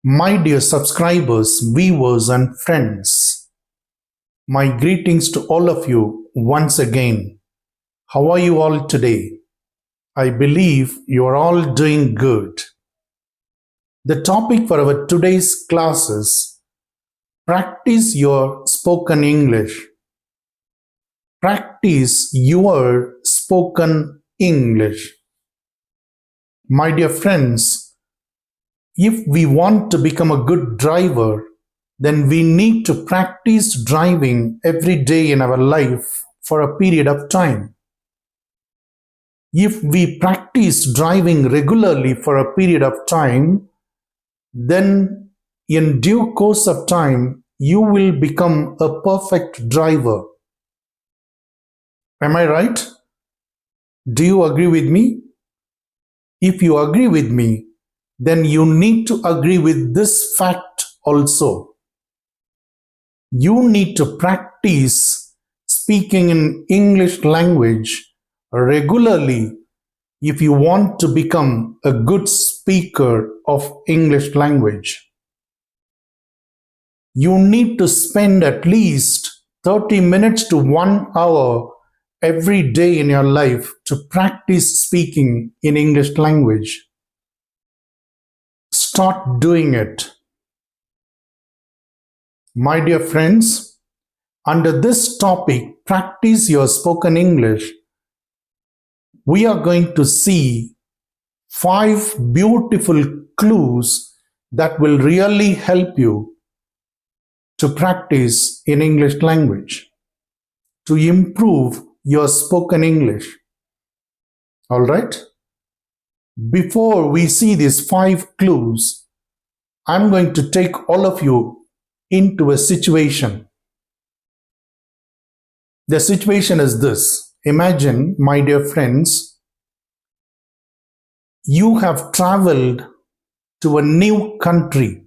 My dear subscribers, viewers, and friends, my greetings to all of you once again. How are you all today? I believe you are all doing good. The topic for our today's class is practice your spoken English. Practice your spoken English. My dear friends, if we want to become a good driver, then we need to practice driving every day in our life for a period of time. If we practice driving regularly for a period of time, then in due course of time, you will become a perfect driver. Am I right? Do you agree with me? If you agree with me, then you need to agree with this fact also. You need to practice speaking in English language regularly if you want to become a good speaker of English language. You need to spend at least 30 minutes to 1 hour every day in your life to practice speaking in English language. Start doing it. My dear friends, under this topic, practice your spoken English, we are going to see 5 beautiful clues that will really help you to practice in English language, to improve your spoken English. All right? Before we see these 5 clues, I'm going to take all of you into a situation. The situation is this. Imagine, my dear friends, you have traveled to a new country.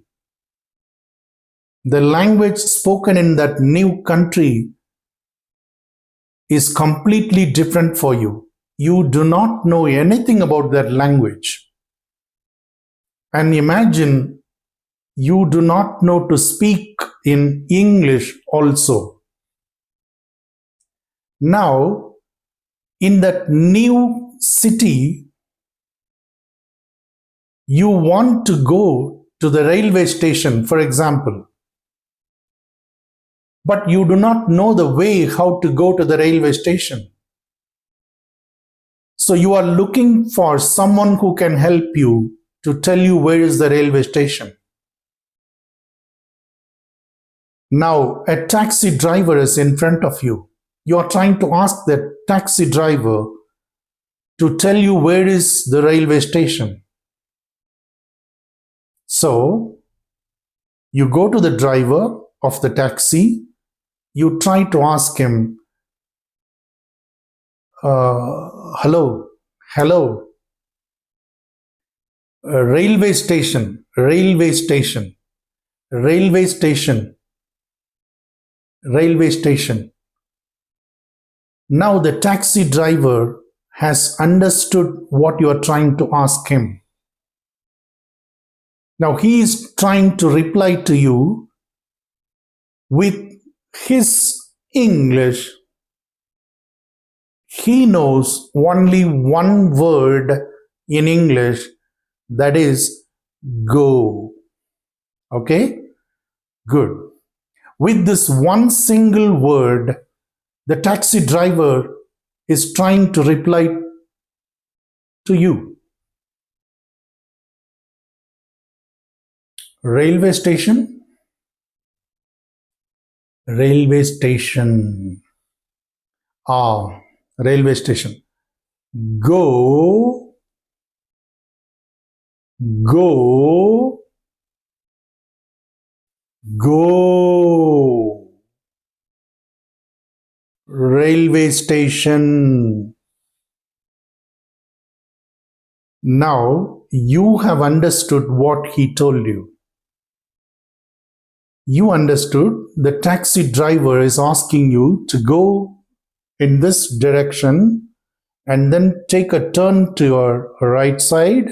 The language spoken in that new country is completely different for you. You do not know anything about that language. And imagine you do not know to speak in English also. Now, in that new city, you want to go to the railway station, for example, but you do not know the way how to go to the railway station. So you are looking for someone who can help you to tell you where is the railway station. Now, a taxi driver is in front of you. You are trying to ask the taxi driver to tell you where is the railway station. So, you go to the driver of the taxi, you try to ask him, hello, railway station, railway station, railway station, railway station. Now the taxi driver has understood what you are trying to ask him. Now he is trying to reply to you with his English. He knows only one word in English, that is go. Okay? Good. With this one single word, the taxi driver is trying to reply to you. Railway station, railway station. Railway station. Go, go, go. Railway station. Now you have understood what he told you. You understood the taxi driver is asking you to go in this direction and then take a turn to your right side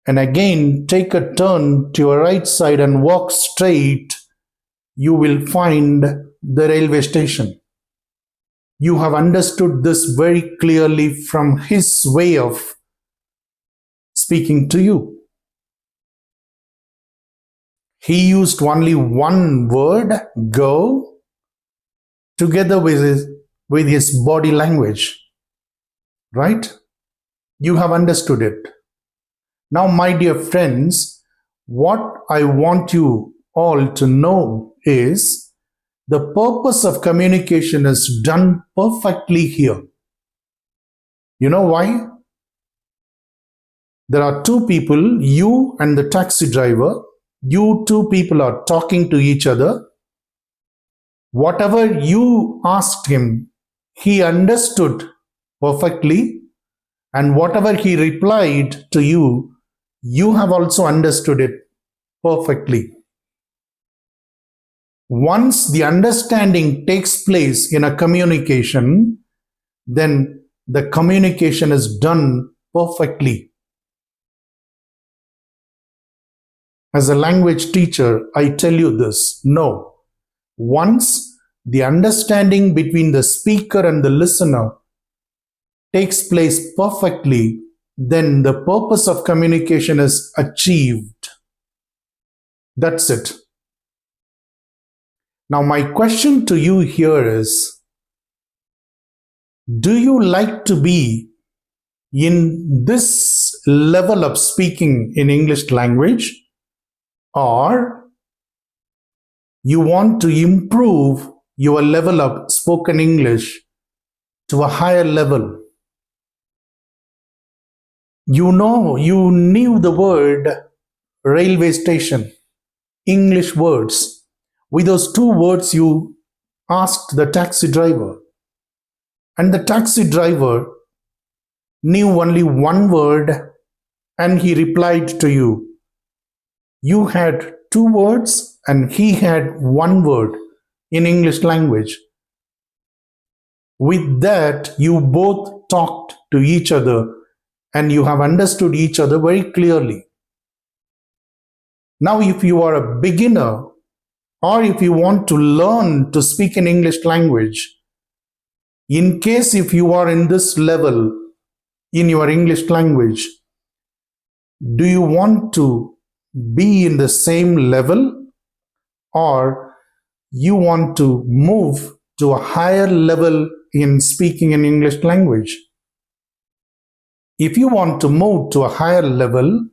and again take a turn to your right side and walk straight, you will find the railway station. You have understood this very clearly from his way of speaking to you. He used only one word, go, together with his body language. Right? You have understood it. Now, my dear friends, what I want you all to know is the purpose of communication is done perfectly here. You know why? There are two people, you and the taxi driver. You two people are talking to each other. Whatever you asked him, he understood perfectly, and whatever he replied to you, you have also understood it perfectly. Once the understanding takes place in a communication, then the communication is done perfectly. As a language teacher, I tell you this, no. Once the understanding between the speaker and the listener takes place perfectly, then the purpose of communication is achieved. That's it. Now, my question to you here is, do you like to be in this level of speaking in English language, or you want to improve your level of spoken English to a higher level? You know, you knew the word railway station, English words. With those two words, you asked the taxi driver, and the taxi driver knew only one word, and he replied to you. You had two words and he had one word in English language. With that, you both talked to each other and you have understood each other very clearly. Now, if you are a beginner, or if you want to learn to speak in English language, in case if you are in this level in your English language, do you want to be in the same level, or you want to move to a higher level in speaking in English language? If you want to move to a higher level,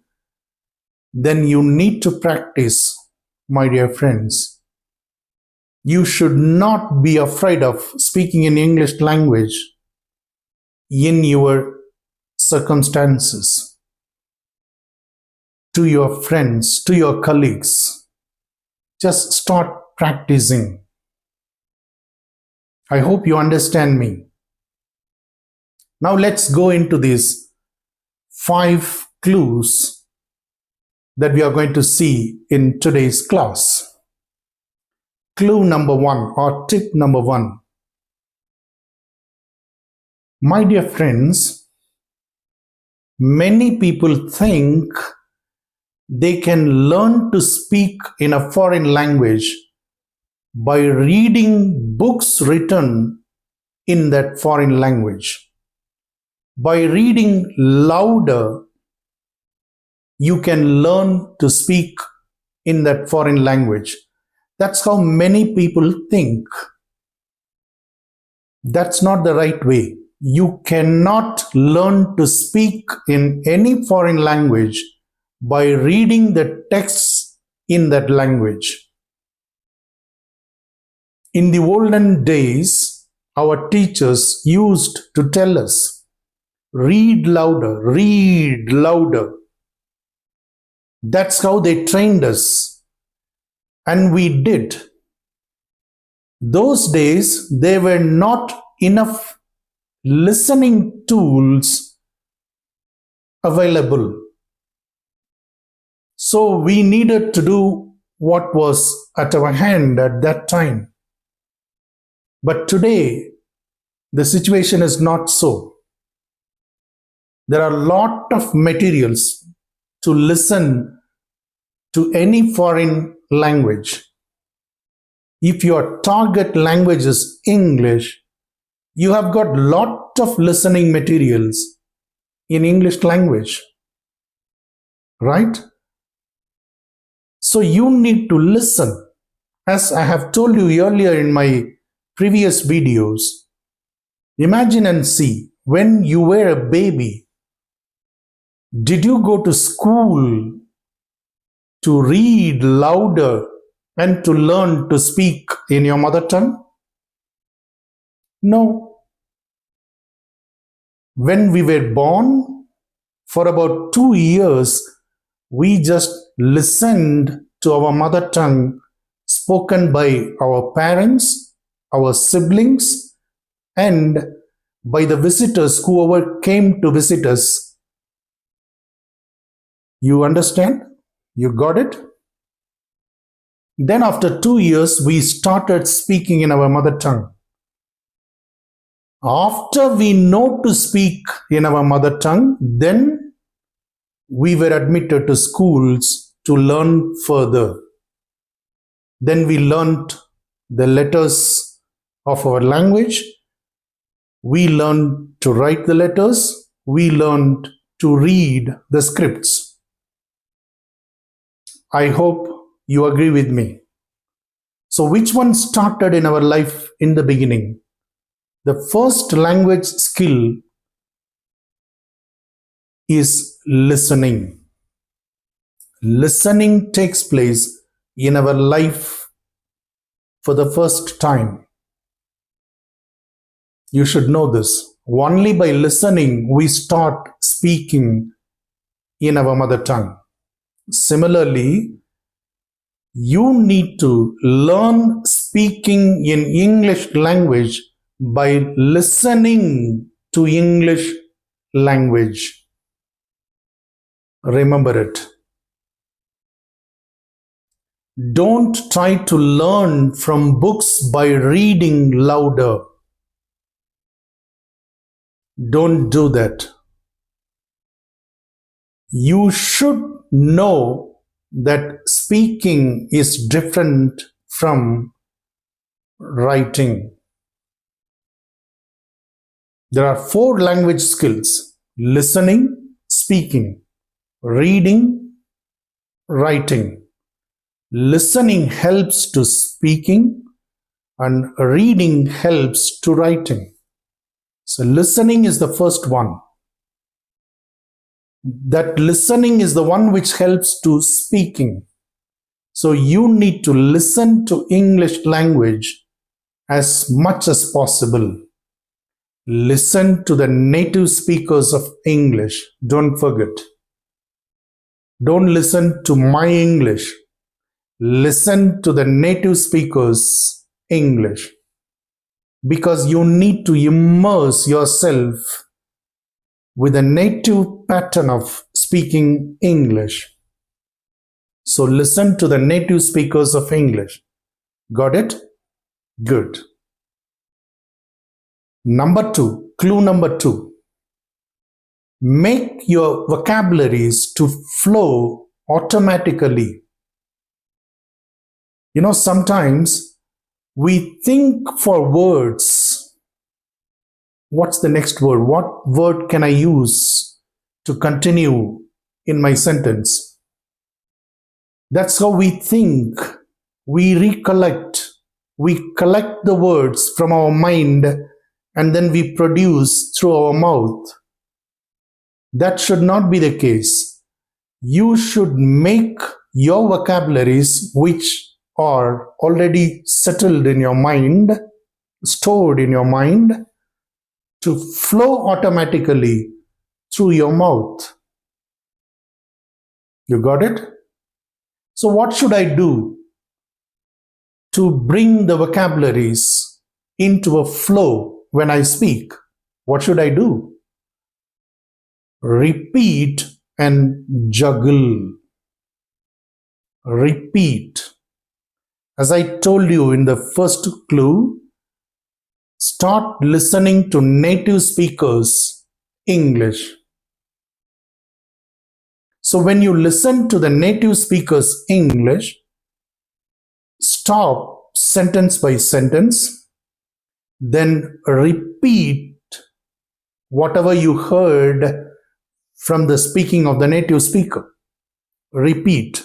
then you need to practice, my dear friends. You should not be afraid of speaking in English language in your circumstances, to your friends, to your colleagues. Just start practicing. I hope you understand me. Now let's go into these 5 clues that we are going to see in today's class. Clue number 1, or tip number 1. My dear friends, many people think they can learn to speak in a foreign language by reading books written in that foreign language. By reading louder, you can learn to speak in that foreign language. That's how many people think. That's not the right way. You cannot learn to speak in any foreign language by reading the texts in that language. In the olden days, our teachers used to tell us, read louder, read louder. That's how they trained us. And we did. Those days, there were not enough listening tools available. So we needed to do what was at our hand at that time. But today, the situation is not so. There are a lot of materials to listen to any foreign language. If your target language is English, you have got lot of listening materials in English language, right? So you need to listen. As I have told you earlier in my previous videos, imagine and see, when you were a baby, did you go to school to read louder and to learn to speak in your mother tongue? No. When we were born, for about 2 years, we just listened to our mother tongue spoken by our parents, our siblings, and by the visitors, whoever came to visit us. You understand? You got it? Then after 2 years, we started speaking in our mother tongue. After we know to speak in our mother tongue, then we were admitted to schools to learn further. Then we learned the letters of our language. We learned to write the letters. We learned to read the scripts. I hope you agree with me. So which one started in our life in the beginning? The first language skill is listening. Listening takes place in our life for the first time. You should know this. Only by listening we start speaking in our mother tongue. Similarly, you need to learn speaking in English language by listening to English language. Remember it. Don't try to learn from books by reading louder. Don't do that. You should know that speaking is different from writing. There are 4 language skills: listening, speaking, reading, writing. Listening helps to speaking and reading helps to writing. So listening is the first one. That listening is the one which helps to speaking. So you need to listen to English language as much as possible. Listen to the native speakers of English. Don't forget. Don't listen to my English. Listen to the native speakers' English. Because you need to immerse yourself with a native pattern of speaking English. So listen to the native speakers of English. Got it? Good. Number 2, clue number 2. Make your vocabularies to flow automatically. You know, sometimes we think for words. What's the next word? What word can I use to continue in my sentence? That's how we think. We recollect. We collect the words from our mind and then we produce through our mouth. That should not be the case. You should make your vocabularies, which are already settled in your mind, stored in your mind, to flow automatically through your mouth. You got it? So what should I do to bring the vocabularies into a flow when I speak? What should I do? Repeat and juggle. Repeat. As I told you in the first clue, start listening to native speakers' English. So when you listen to the native speaker's English, stop sentence by sentence, then repeat whatever you heard from the speaking of the native speaker. Repeat.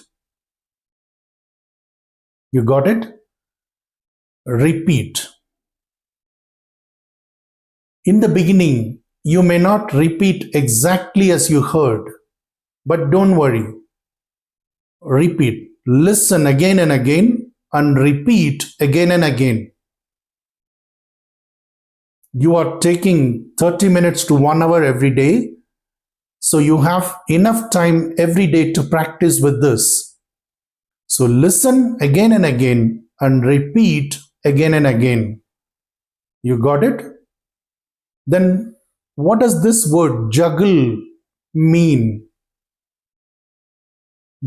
You got it? Repeat. In the beginning, you may not repeat exactly as you heard, but don't worry. Repeat. Listen again and again and repeat again and again. You are taking 30 minutes to 1 hour every day, so you have enough time every day to practice with this. So listen again and again and repeat again and again. You got it? Then what does this word juggle mean?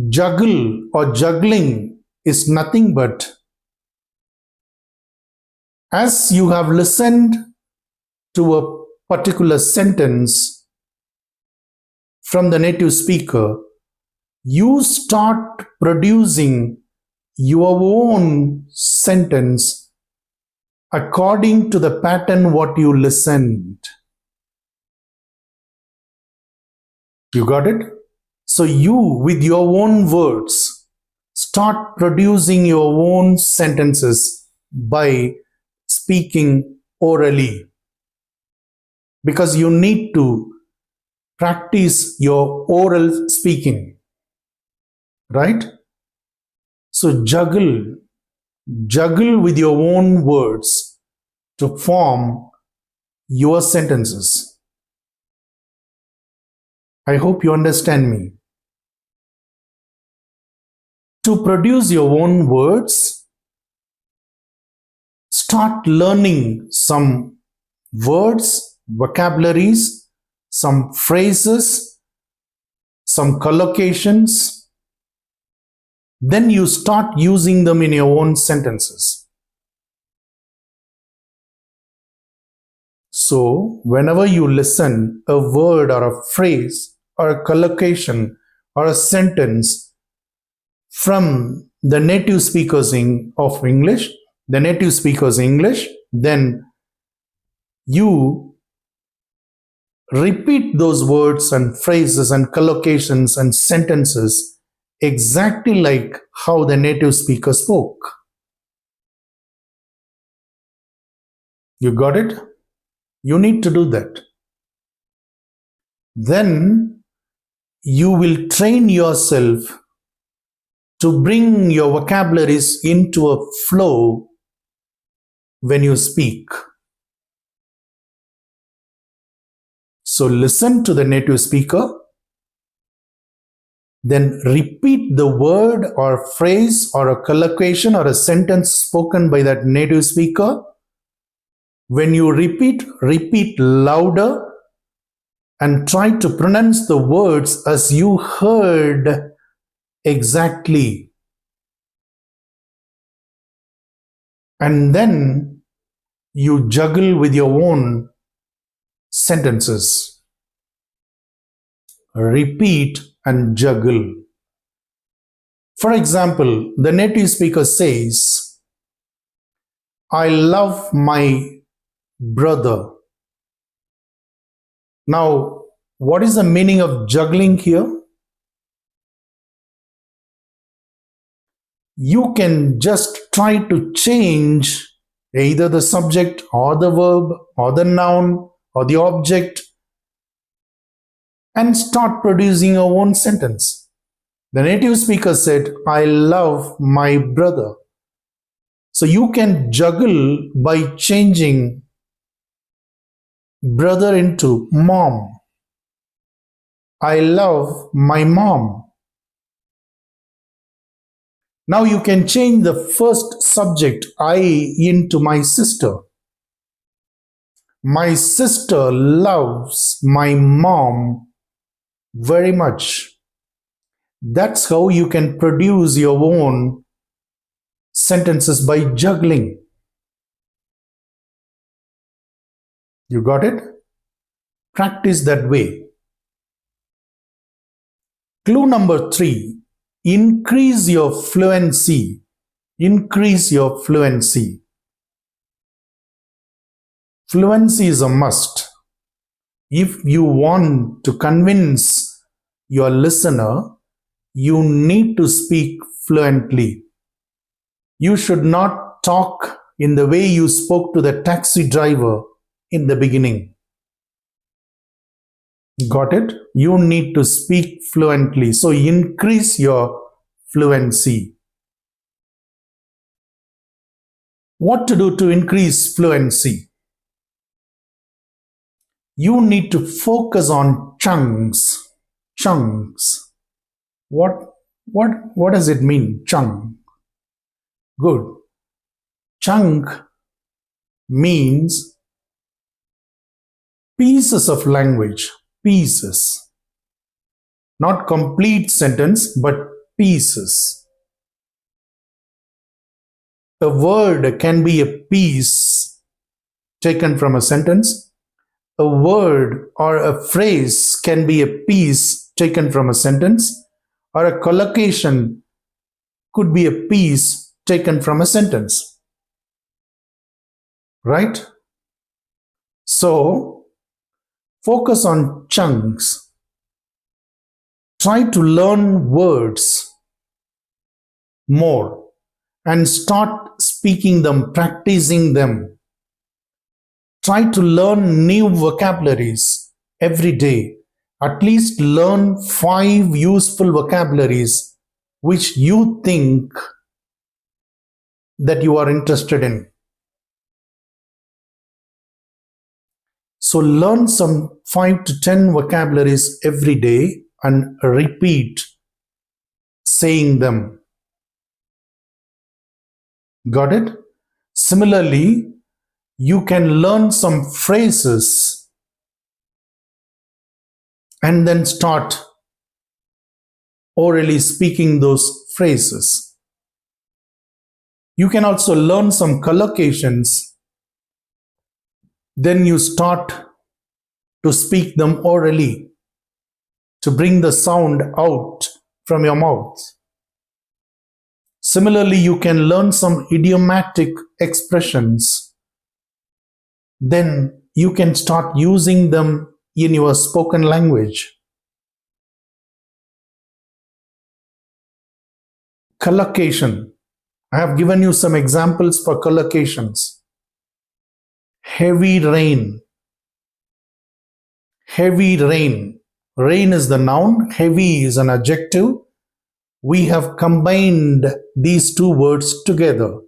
Juggle or juggling is nothing but, as you have listened to a particular sentence from the native speaker, you start producing your own sentence according to the pattern what you listened. You got it? So you, with your own words, start producing your own sentences by speaking orally, because you need to practice your oral speaking, right? So juggle with your own words to form your sentences. I hope you understand me. To produce your own words, start learning some words, vocabularies, some phrases, some collocations. Then you start using them in your own sentences. So whenever you listen a word or a phrase or a collocation or a sentence from the native speakers of English, then you repeat those words and phrases and collocations and sentences exactly like how the native speaker spoke. You got it? You need to do that. Then you will train yourself to bring your vocabularies into a flow when you speak. So listen to the native speaker, then repeat the word or phrase or a collocation or a sentence spoken by that native speaker. When you repeat louder and try to pronounce the words as you heard exactly. And then you juggle with your own sentences. Repeat and juggle. For example, the native speaker says, I love my brother. Now, what is the meaning of juggling here? You can just try to change either the subject or the verb or the noun or the object and start producing your own sentence. The native speaker said, I love my brother. So you can juggle by changing brother into mom. I love my mom. Now you can change the first subject, I, into my sister. My sister loves my mom very much. That's how you can produce your own sentences, by juggling. You got it? Practice that way. Clue number 3, increase your fluency. Increase your fluency. Fluency is a must. If you want to convince your listener, you need to speak fluently. You should not talk in the way you spoke to the taxi driver in the beginning. Got it? You need to speak fluently. So increase your fluency. What to do to increase fluency? You need to focus on chunks. Chunks. What does it mean? Chunk. Good. Chunk means pieces of language. Pieces. Not complete sentence, but pieces. A word can be a piece taken from a sentence. A word or a phrase can be a piece taken from a sentence, or a collocation could be a piece taken from a sentence. Right? So, focus on chunks. Try to learn words more and start speaking them, practicing them. Try to learn new vocabularies every day. At least learn 5 useful vocabularies which you think that you are interested in. So learn some 5 to 10 vocabularies every day and repeat saying them. Got it? Similarly, you can learn some phrases and then start orally speaking those phrases. You can also learn some collocations. Then you start to speak them orally to bring the sound out from your mouth. Similarly, you can learn some idiomatic expressions. Then you can start using them in your spoken language. Collocation. I have given you some examples for collocations. Heavy rain. Heavy rain. Rain is the noun, heavy is an adjective. We have combined these two words together.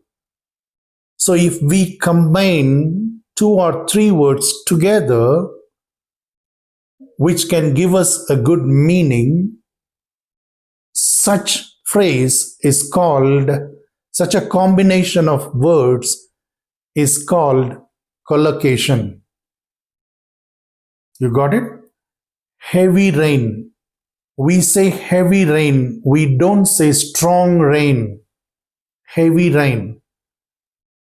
So if we combine 2 or 3 words together, which can give us a good meaning, such phrase is called, such a combination of words is called collocation. You got it? Heavy rain. We say heavy rain. We don't say strong rain. Heavy rain.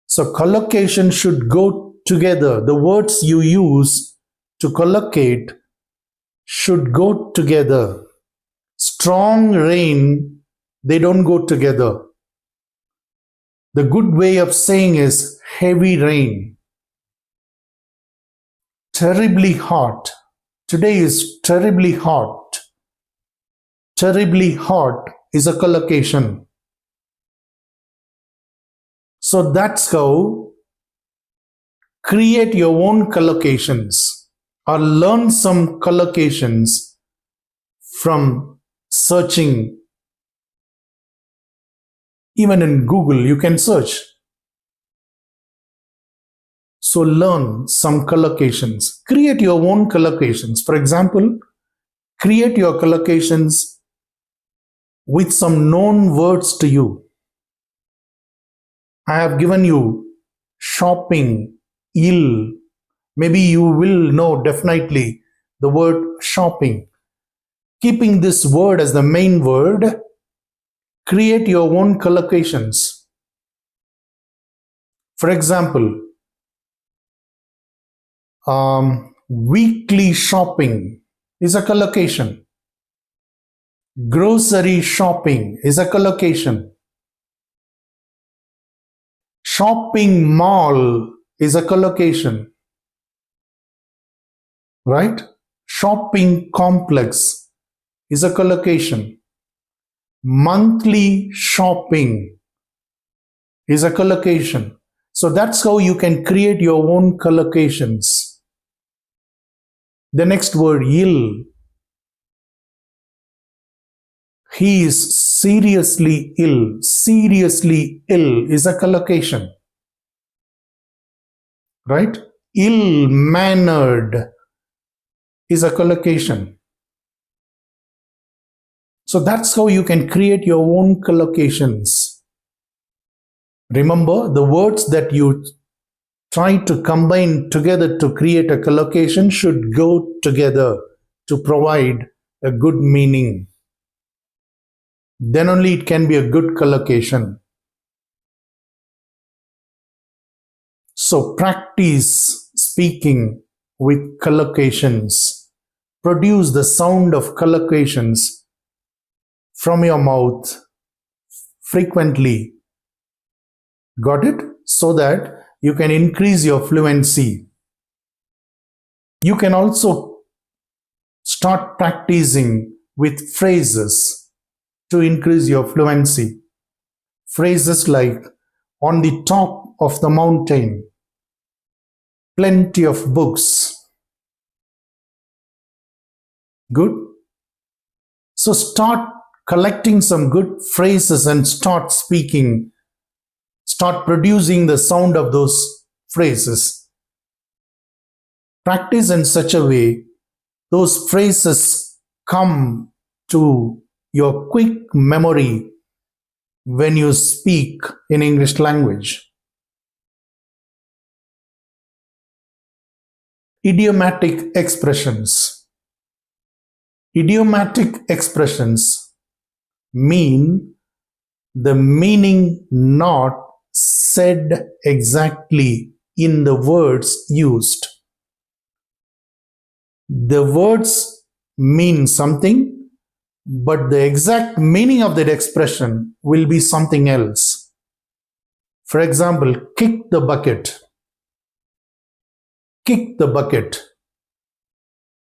So collocation should go together. The words you use to collocate should go together. Strong rain, they don't go together. The good way of saying is heavy rain. Terribly hot. Today is terribly hot. Terribly hot is a collocation. So that's how create your own collocations or learn some collocations from searching. Even in Google, you can search. So learn some collocations. Create your own collocations. For example, create your collocations with some known words to you. I have given you shopping, ill. Maybe you will know definitely the word shopping. Keeping this word as the main word, create your own collocations. For example, weekly shopping is a collocation. Grocery shopping is a collocation. Shopping mall is a collocation, right? Shopping complex is a collocation. Monthly shopping is a collocation. So that's how you can create your own collocations. The next word, ill. He is seriously ill. Seriously ill is a collocation, right? Ill-mannered is a collocation. So that's how you can create your own collocations. Remember, the words that you try to combine together to create a collocation should go together to provide a good meaning. Then only it can be a good collocation. So practice speaking with collocations. Produce the sound of collocations from your mouth frequently. Got it? So that you can increase your fluency. You can also start practicing with phrases to increase your fluency. Phrases like on the top of the mountain, plenty of books. Good. So start collecting some good phrases and start speaking. Start producing the sound of those phrases. Practice in such a way those phrases come to your quick memory when you speak in English language. Idiomatic expressions. Idiomatic expressions mean the meaning not said exactly in the words used. The words mean something, but the exact meaning of that expression will be something else. For example, kick the bucket. Kick the bucket.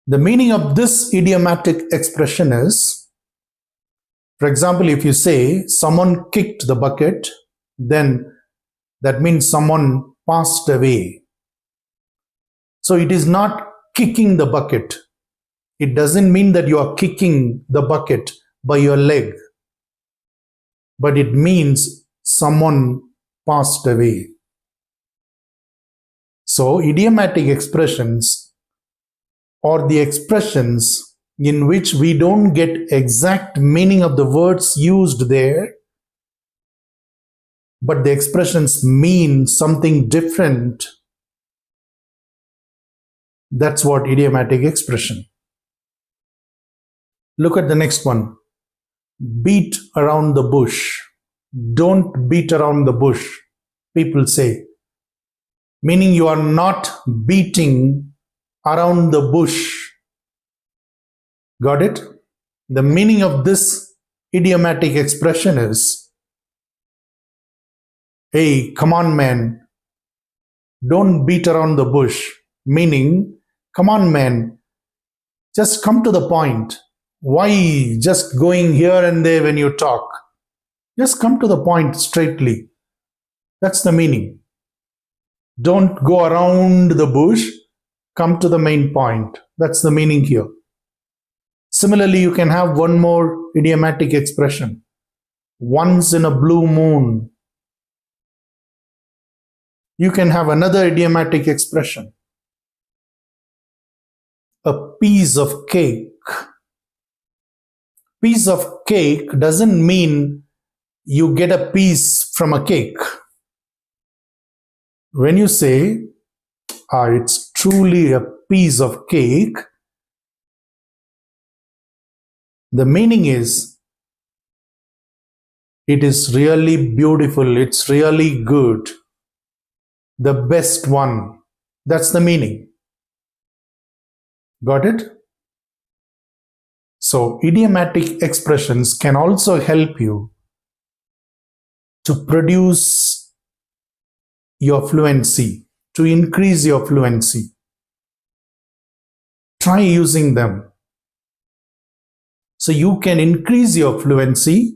The meaning of this idiomatic expression is, for example, if you say someone kicked the bucket, then that means someone passed away. So it is not kicking the bucket. It doesn't mean that you are kicking the bucket by your leg, but it means someone passed away. So idiomatic expressions are the expressions in which we don't get exact meaning of the words used there, but the expressions mean something different. That's what idiomatic expression. Look at the next one. Beat around the bush. Don't beat around the bush, people say. Meaning you are not beating around the bush. Got it? The meaning of this idiomatic expression is, hey, come on, man. Don't beat around the bush. Meaning, come on, man. Just come to the point. Why just going here and there when you talk? Just come to the point straightly. That's the meaning. Don't go around the bush. Come to the main point. That's the meaning here. Similarly, you can have one more idiomatic expression. Once in a blue moon. You can have another idiomatic expression. A piece of cake. Piece of cake doesn't mean you get a piece from a cake. When you say, it's truly a piece of cake, the meaning is, it is really beautiful, it's really good, the best one. That's the meaning. Got it? So idiomatic expressions can also help you to produce your fluency, to increase your fluency. Try using them. So you can increase your fluency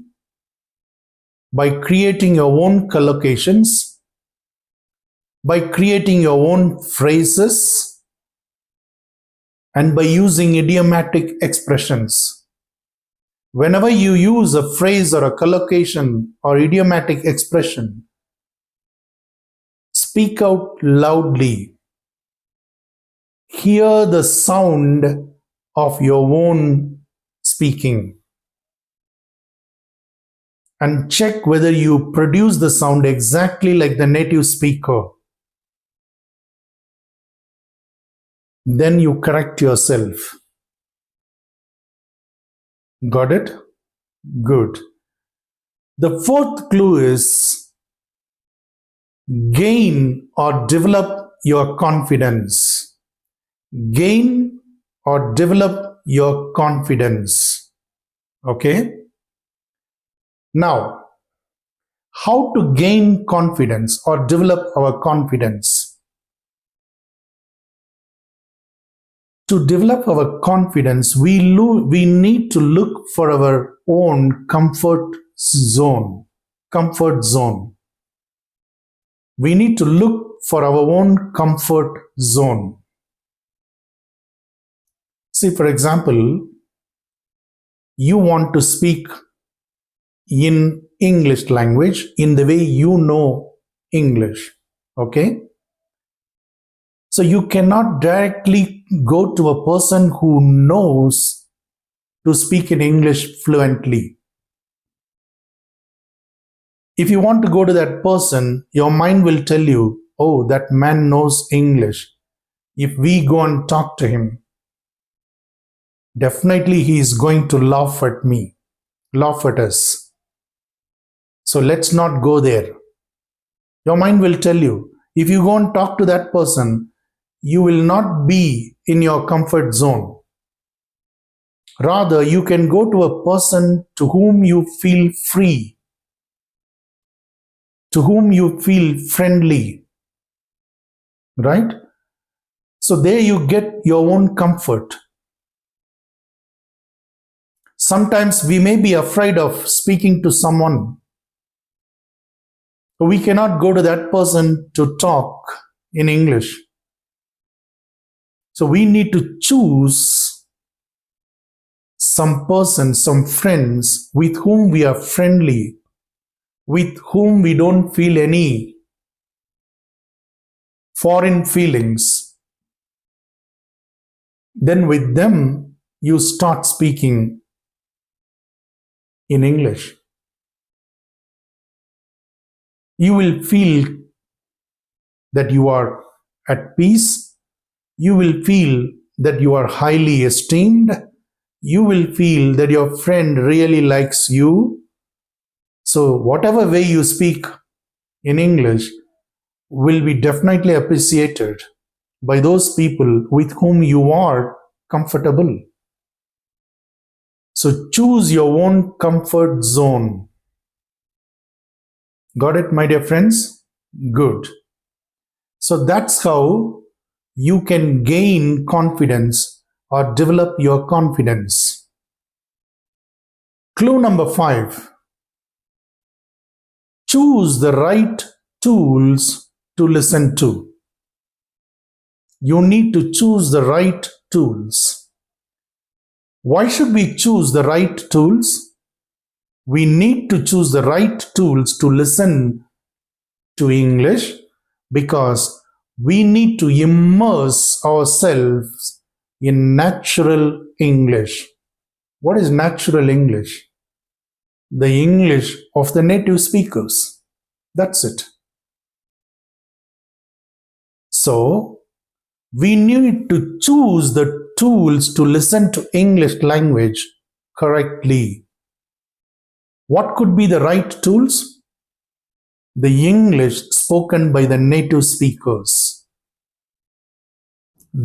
by creating your own collocations, by creating your own phrases, and by using idiomatic expressions. Whenever you use a phrase or a collocation or idiomatic expression, speak out loudly. Hear the sound of your own speaking and check whether you produce the sound exactly like the native speaker. Then you correct yourself. Got it? Good. The fourth clue is gain or develop your confidence. Gain or develop your confidence. Okay? Now, how to gain confidence or develop our confidence? To develop our confidence, we need to look for our own comfort zone. Comfort zone. We need to look for our own comfort zone. See, for example, you want to speak in English language in the way you know English. Okay? So you cannot directly go to a person who knows to speak in English fluently. If you want to go to that person, your mind will tell you, oh, that man knows English. If we go and talk to him, definitely he is going to laugh at me, laugh at us. So let's not go there. Your mind will tell you, if you go and talk to that person, you will not be in your comfort zone. Rather, you can go to a person to whom you feel free, to whom you feel friendly, right? So there you get your own comfort. Sometimes we may be afraid of speaking to someone. We cannot go to that person to talk in English. So we need to choose some person, some friends with whom we are friendly, with whom we don't feel any foreign feelings. Then with them, you start speaking in English. You will feel that you are at peace. You will feel that you are highly esteemed. You will feel that your friend really likes you. So whatever way you speak in English will be definitely appreciated by those people with whom you are comfortable. So choose your own comfort zone. Got it, my dear friends? Good. So that's how you can gain confidence or develop your confidence. Clue number 5. Choose the right tools to listen to. You need to choose the right tools. Why should we choose the right tools? We need to choose the right tools to listen to English because we need to immerse ourselves in natural English. What is natural English? The English of the native speakers. That's it. So, we need to choose the tools to listen to English language correctly. What could be the right tools? The English spoken by the native speakers.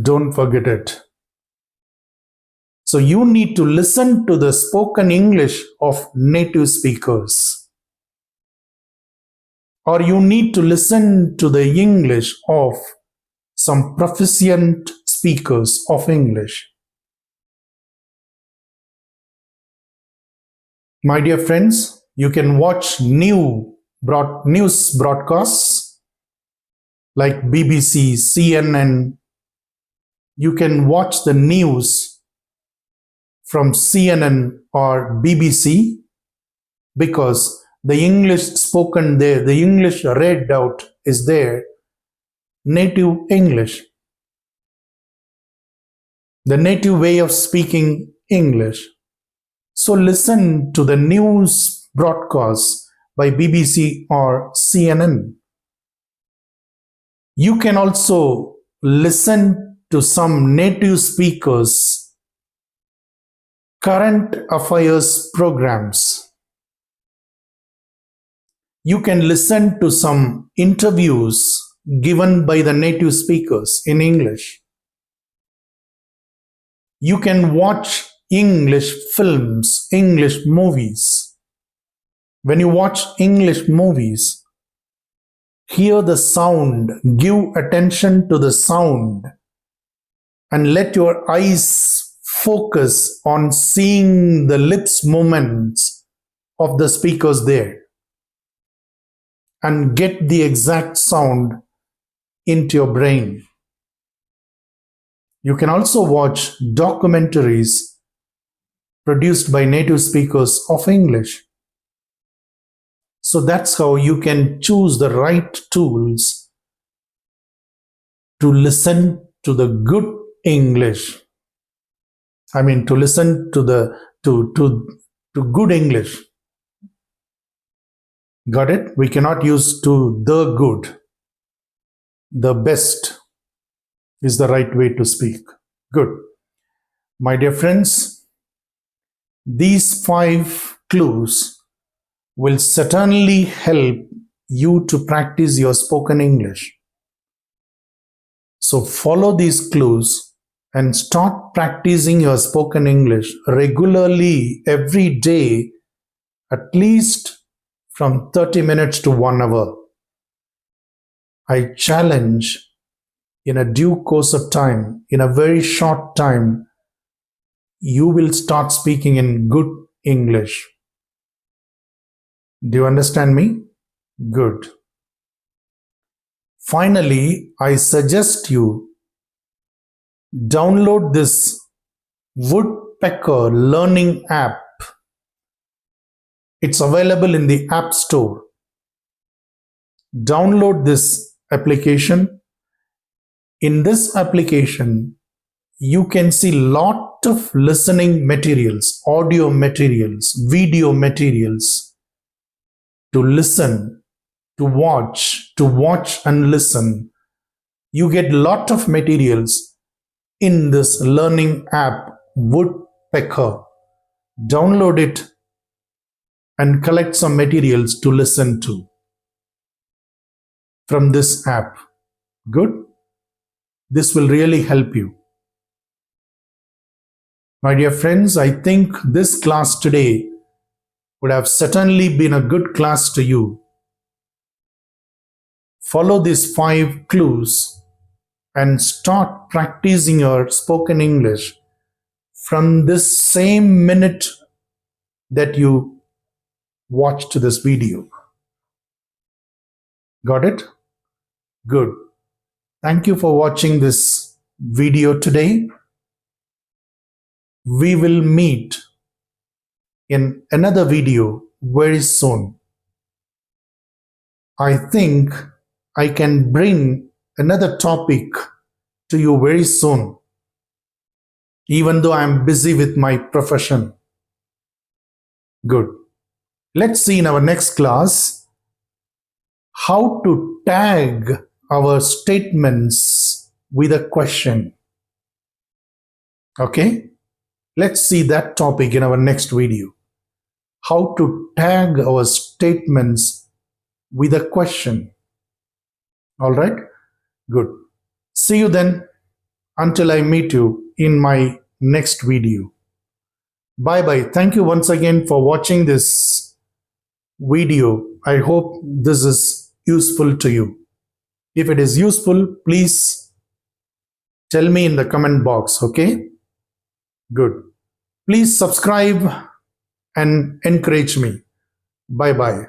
Don't forget it. So So you need to listen to the spoken English of native speakers, or you need to listen to the English of some proficient speakers of English. My dear friends, you can watch news broadcasts like BBC, CNN. You can watch the news from CNN or BBC because the English spoken there, the English read out is there, native English, the native way of speaking English. So listen to the news broadcasts by BBC or CNN. You can also listen to some native speakers' current affairs programs. You can listen to some interviews given by the native speakers in English. You can watch English films, English movies. When you watch English movies, hear the sound, give attention to the sound, and let your eyes focus on seeing the lips movements of the speakers there and get the exact sound into your brain. You can also watch documentaries produced by native speakers of English. So that's how you can choose the right tools to listen to the good English. I mean, to listen to good English. Got it? We cannot use to the good. The best is the right way to speak. Good. My dear friends, these 5 clues will certainly help you to practice your spoken English. So follow these clues and start practicing your spoken English regularly every day, at least from 30 minutes to 1 hour. I challenge, in a due course of time, in a very short time, you will start speaking in good English. Do you understand me? Good. Finally, I suggest you download this Woodpecker Learning app. It's available in the App Store. Download this application. In this application, you can see lot of listening materials, audio materials, video materials to listen, to watch and listen. You get lot of materials in this learning app, Woodpecker. Download it and collect some materials to listen to from this app. Good? This will really help you. My dear friends, I think this class today would have certainly been a good class to you. Follow these 5 clues and start practicing your spoken English from this same minute that you watched this video. Got it? Good. Thank you for watching this video today. We will meet in another video very soon. I think I can bring another topic to you very soon, even though I'm busy with my profession. Good. Let's see in our next class how to tag our statements with a question. Okay? Let's see that topic in our next video. How to tag our statements with a question. All right? Good. See you then until I meet you in my next video. Bye bye. Thank you once again for watching this video. I hope this is useful to you. If it is useful, please tell me in the comment box. Okay? Good. Please subscribe and encourage me. Bye bye.